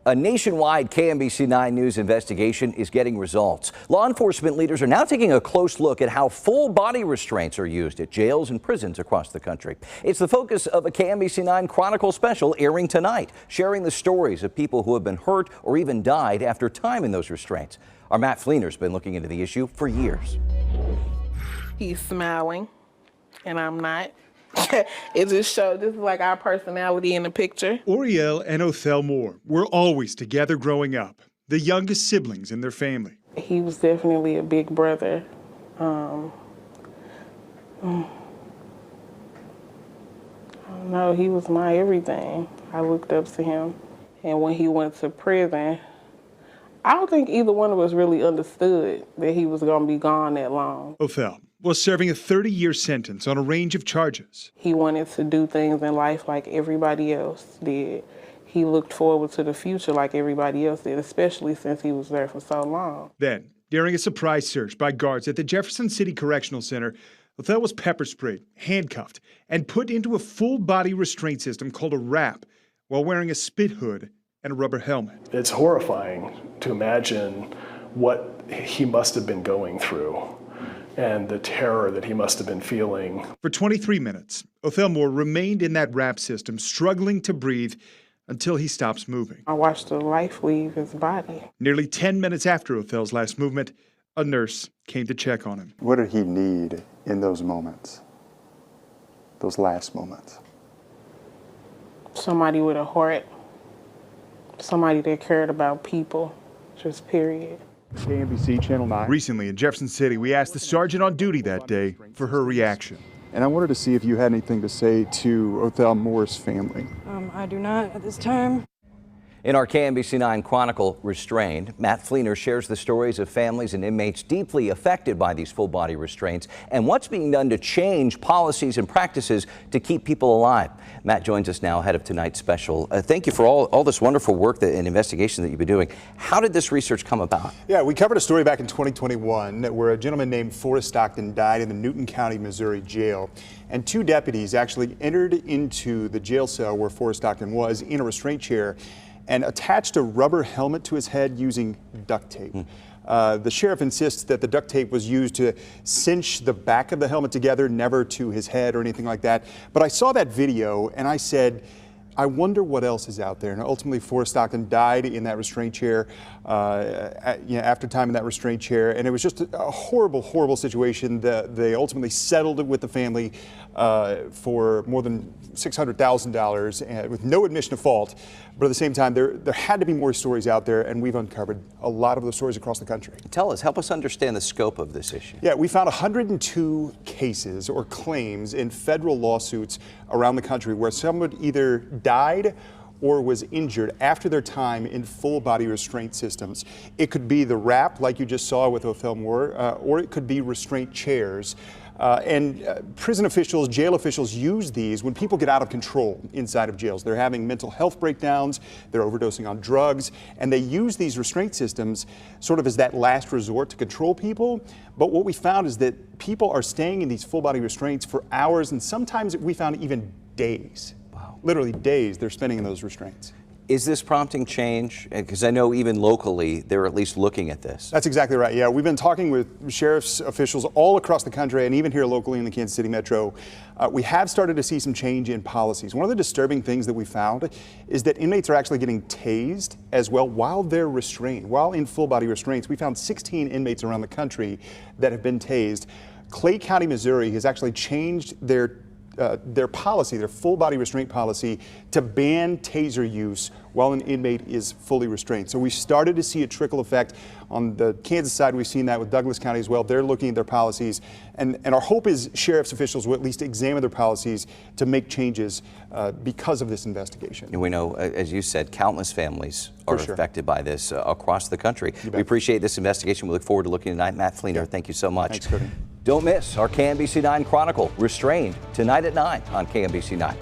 A nationwide KMBC9 News investigation is getting results. Law enforcement leaders are now taking a close look at how full body restraints are used at jails and prisons across the country. It's the focus of a KMBC9 Chronicle special airing tonight, sharing the stories of people who have been hurt or even died after time in those restraints. Our Matt Fleener's been looking into the issue for years. He's smiling, and I'm not. It just showed this is like our personality in the picture. Oriel and Othel Moore were always together growing up, the youngest siblings in their family. He was definitely a big brother. I don't know, he was my everything. I looked up to him. And when he went to prison, I don't think either one of us really understood that he was going to be gone that long. Othel was serving a 30-year sentence on a range of charges. He wanted to do things in life like everybody else did. He looked forward to the future like everybody else did, especially since he was there for so long. Then, during a surprise search by guards at the Jefferson City Correctional Center, Othel was pepper sprayed, handcuffed, and put into a full-body restraint system called a wrap while wearing a spit hood and a rubber helmet. It's horrifying to imagine what he must have been going through and the terror that he must have been feeling. For 23 minutes, Othel Moore remained in that wrap system, struggling to breathe until he stops moving. I watched the life leave his body. Nearly 10 minutes after Othel's last movement, a nurse came to check on him. What did he need in those moments, those last moments? Somebody with a heart, somebody that cared about people, just period. KMBC Channel 9. Recently in Jefferson City, we asked the sergeant on duty that day for her reaction. And I wanted to see if you had anything to say to Othel Moore's family. I do not at this time. In our KMBC9 Chronicle Restrained, Matt Fleener shares the stories of families and inmates deeply affected by these full-body restraints and what's being done to change policies and practices to keep people alive. Matt joins us now ahead of tonight's special. Thank you for all this wonderful work and investigation that you've been doing. How did this research come about? Yeah, we covered a story back in 2021 where a gentleman named Forrest Stockton died in the Newton County, Missouri jail. And two deputies actually entered into the jail cell where Forrest Stockton was in a restraint chair and attached a rubber helmet to his head using duct tape. The sheriff insists that the duct tape was used to cinch the back of the helmet together, never to his head or anything like that. But I saw that video and I said, I wonder what else is out there. And ultimately, Forrest Stockton died in that restraint chair, after time in that restraint chair. And it was just a horrible, horrible situation. They ultimately settled with the family for more than $600,000 with no admission of fault. But at the same time, there had to be more stories out there, and we've uncovered a lot of those stories across the country. Help us understand the scope of this issue. Yeah, we found 102 cases or claims in federal lawsuits around the country where someone either died or was injured after their time in full-body restraint systems. It could be the wrap, like you just saw with Othel Moore, or it could be restraint chairs. Prison officials, jail officials use these when people get out of control inside of jails. They're having mental health breakdowns, they're overdosing on drugs, and they use these restraint systems sort of as that last resort to control people. But what we found is that people are staying in these full-body restraints for hours, and sometimes we found even days. Wow. Literally days they're spending in those restraints. Is this prompting change? Because I know even locally, they're at least looking at this. That's exactly right. Yeah, we've been talking with sheriff's officials all across the country and even here locally in the Kansas City Metro. We have started to see some change in policies. One of the disturbing things that we found is that inmates are actually getting tased as well while they're restrained. While in full-body restraints, we found 16 inmates around the country that have been tased. Clay County, Missouri has actually changed their policy, their full-body restraint policy, to ban taser use while an inmate is fully restrained. So we started to see a trickle effect. On the Kansas side, we've seen that with Douglas County as well. They're looking at their policies, and our hope is sheriff's officials will at least examine their policies to make changes because of this investigation. And we know, as you said, countless families are affected by this across the country. We appreciate this investigation. We look forward to looking tonight. Matt Fleener, thank you so much. Thanks, Cody. Don't miss our KMBC9 Chronicle Restrained tonight at 9 on KMBC9.